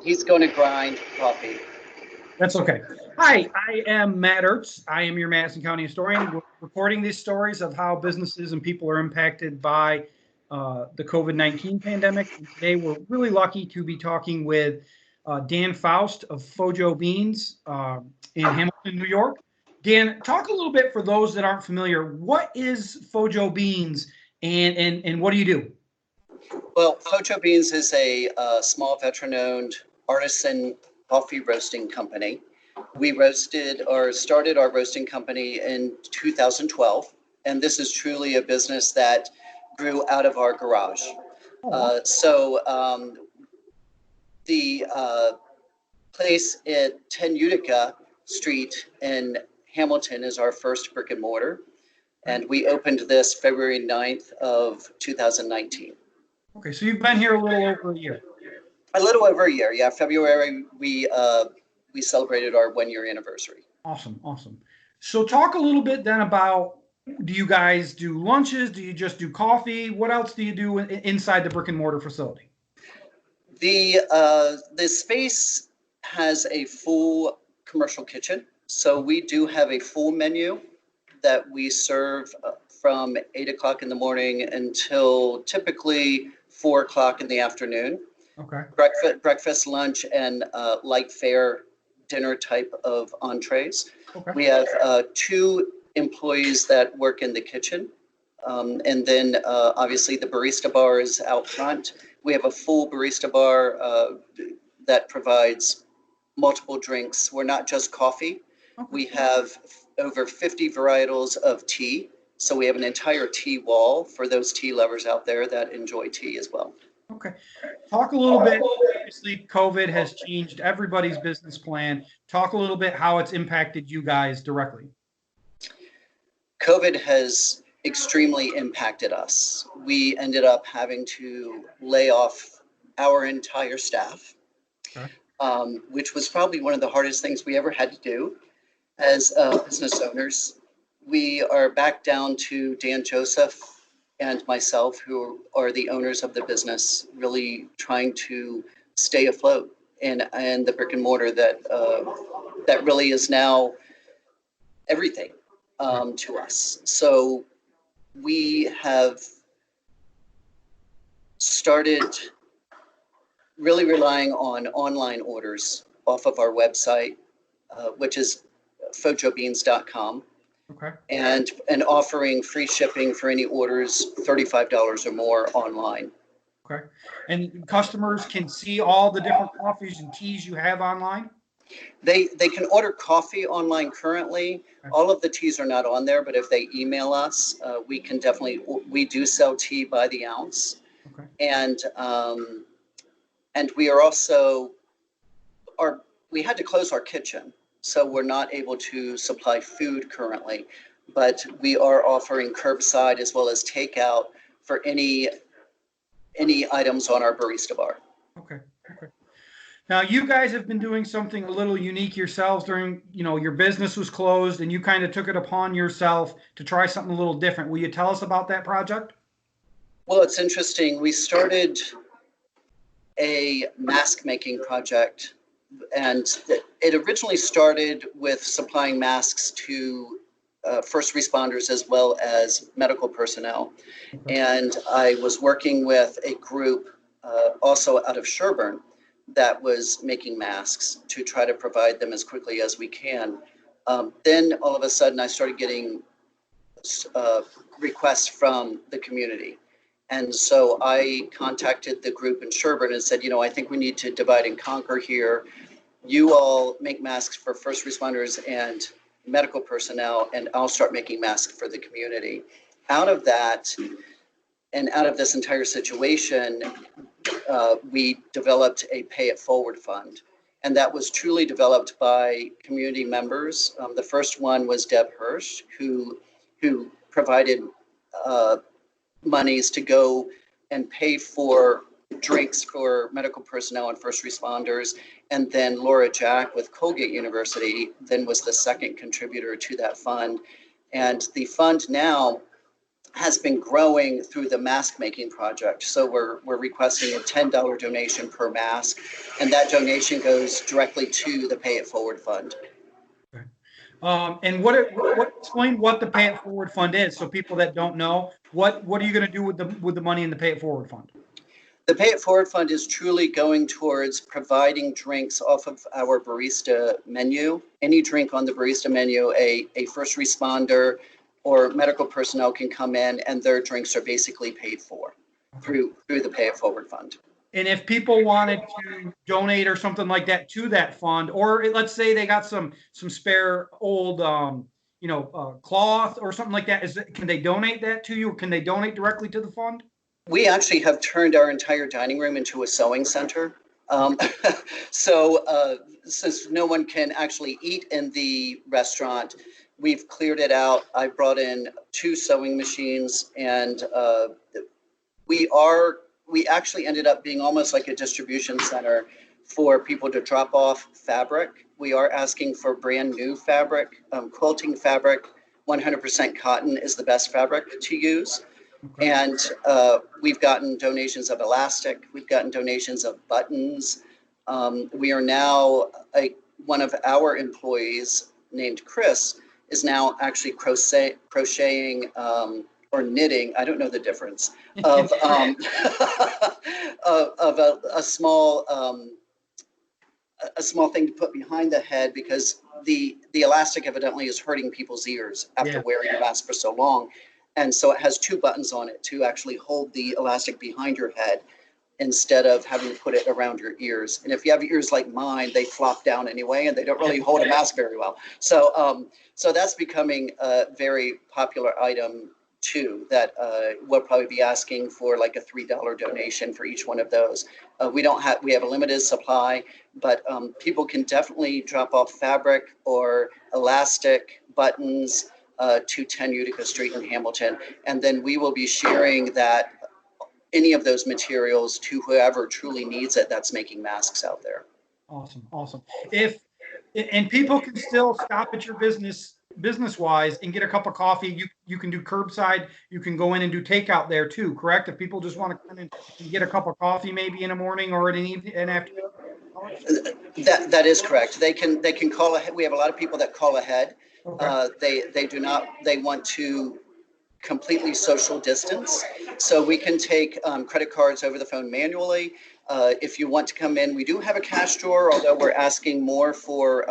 He's going to grind coffee. That's okay. Hi, I am Matt Urtz. I am your Madison County historian. We're recording these stories of how businesses and people are impacted by the COVID-19 pandemic. And today, we're really lucky to be talking with Dan Foust of FoJo Beans in Hamilton, New York. Dan, talk a little bit for those that aren't familiar. What is FoJo Beans and what do you do? Well, FoJo Beans is a small veteran-owned artisan coffee roasting company. We started our roasting company in 2012, and this is truly a business that grew out of our garage. The place at 10 Utica Street in Hamilton is our first brick and mortar, and we opened this February 9th of 2019. Okay, so you've been here a little over a year. A little over a year, yeah. February, we celebrated our 1-year anniversary. Awesome, awesome. So talk a little bit then about, do you guys do lunches? Do you just do coffee? What else do you do inside the brick and mortar facility? The space has a full commercial kitchen. So we do have a full menu that we serve from 8 o'clock in the morning until typically 4 o'clock in the afternoon. Okay. Breakfast, lunch, and light fare dinner type of entrees. Okay. We have 2 employees that work in the kitchen. And then obviously the barista bar is out front. We have a full barista bar that provides multiple drinks. We're not just coffee. Okay. We have over 50 varietals of tea. So we have an entire tea wall for those tea lovers out there that enjoy tea as well. Okay. Talk a little bit, obviously COVID has changed everybody's business plan. Talk a little bit how it's impacted you guys directly. COVID has extremely impacted us. We ended up having to lay off our entire staff, okay. Which was probably one of the hardest things we ever had to do as business owners. We are back down to Dan Joseph and myself, who are the owners of the business, really trying to stay afloat and the brick and mortar that really is now everything to us. So we have started really relying on online orders off of our website, which is FoJoBeans.com. Okay. And offering free shipping for any orders $35 or more online. Okay. And customers can see all the different coffees and teas you have online? They can order coffee online currently. Okay. All of the teas are not on there, but if they email us, we can definitely, we do sell tea by the ounce. Okay. And we are also, we had to close our kitchen. So we're not able to supply food currently, but we are offering curbside as well as takeout for any items on our barista bar. Okay. Okay. Now you guys have been doing something a little unique yourselves during, your business was closed and you kind of took it upon yourself to try something a little different. Will you tell us about that project? Well, it's interesting. We started a mask making project. And it originally started with supplying masks to first responders as well as medical personnel. Okay. And I was working with a group also out of Sherburne that was making masks to try to provide them as quickly as we can. Then all of a sudden I started getting requests from the community. And so I contacted the group in Sherburne and said, I think we need to divide and conquer here. You all make masks for first responders and medical personnel, and I'll start making masks for the community. Out of that, and out of this entire situation, we developed a Pay It Forward fund. And that was truly developed by community members. The first one was Deb Hirsch, who provided monies to go and pay for drinks for medical personnel and first responders. And then Laura Jack with Colgate University then was the second contributor to that fund. And the fund now has been growing through the mask making project. So we're requesting a $10 donation per mask, and that donation goes directly to the Pay It Forward Fund. Okay. And explain what the Pay It Forward Fund is, so people that don't know, what are you going to do with the money in the Pay It Forward Fund? The Pay It Forward Fund is truly going towards providing drinks off of our barista menu. Any drink on the barista menu, a first responder or medical personnel can come in, and their drinks are basically paid for through the Pay It Forward Fund. And if people wanted to donate or something like that to that fund, or let's say they got some spare old cloth or something like that, can they donate that to you, or can they donate directly to the fund? We actually have turned our entire dining room into a sewing center. So since no one can actually eat in the restaurant, we've cleared it out. I brought in 2 sewing machines, and we actually ended up being almost like a distribution center for people to drop off fabric. We are asking for brand new fabric, quilting fabric. 100% cotton is the best fabric to use. Okay. And we've gotten donations of elastic. We've gotten donations of buttons. We are now, one of our employees named Chris is now actually crocheting or knitting. I don't know the difference of a small thing to put behind the head, because the elastic evidently is hurting people's ears after wearing a mask for so long. And so it has 2 buttons on it to actually hold the elastic behind your head instead of having to put it around your ears. And if you have ears like mine, they flop down anyway, and they don't really hold a mask very well. So so that's becoming a very popular item too, that we'll probably be asking for like a $3 donation for each one of those. We have a limited supply, but people can definitely drop off fabric or elastic, buttons, to 10 Utica Street in Hamilton. And then we will be sharing any of those materials to whoever truly needs it that's making masks out there. Awesome. And people can still stop at your business wise and get a cup of coffee. You can do curbside. You can go in and do takeout there too, correct? If people just want to come in and get a cup of coffee maybe in the morning or in an evening and afternoon. That is correct. They can call ahead. We have a lot of people that call ahead. Okay. They want to completely social distance. So we can take credit cards over the phone manually. If you want to come in, we do have a cash drawer, although we're asking more for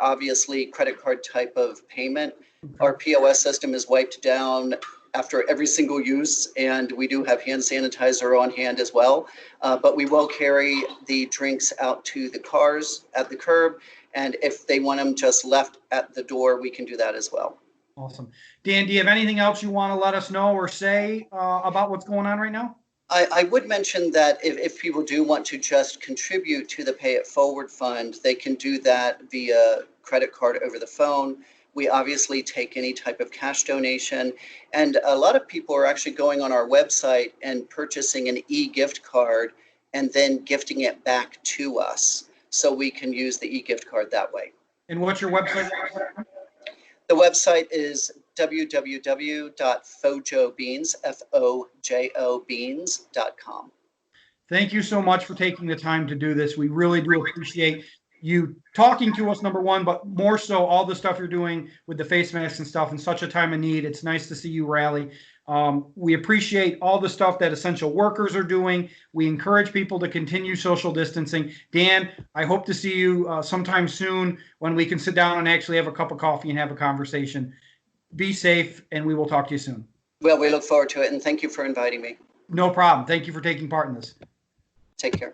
obviously credit card type of payment. Our POS system is wiped down after every single use, and we do have hand sanitizer on hand as well. But we will carry the drinks out to the cars at the curb. And if they want them just left at the door, we can do that as well. Awesome. Dan, do you have anything else you want to let us know or say about what's going on right now? I would mention that if people do want to just contribute to the Pay It Forward Fund, they can do that via credit card over the phone. We obviously take any type of cash donation. And a lot of people are actually going on our website and purchasing an e-gift card and then gifting it back to us, so we can use the e-gift card that way. And what's your website? The website is www.FoJoBeans, FoJo Beans.com. Thank you so much for taking the time to do this. We really do appreciate you talking to us, number one, but more so all the stuff you're doing with the face masks and stuff in such a time of need. It's nice to see you rally. We appreciate all the stuff that essential workers are doing. We encourage people to continue social distancing. Dan, I hope to see you sometime soon when we can sit down and actually have a cup of coffee and have a conversation. Be safe, and we will talk to you soon. Well, we look forward to it, and thank you for inviting me. No problem. Thank you for taking part in this. Take care.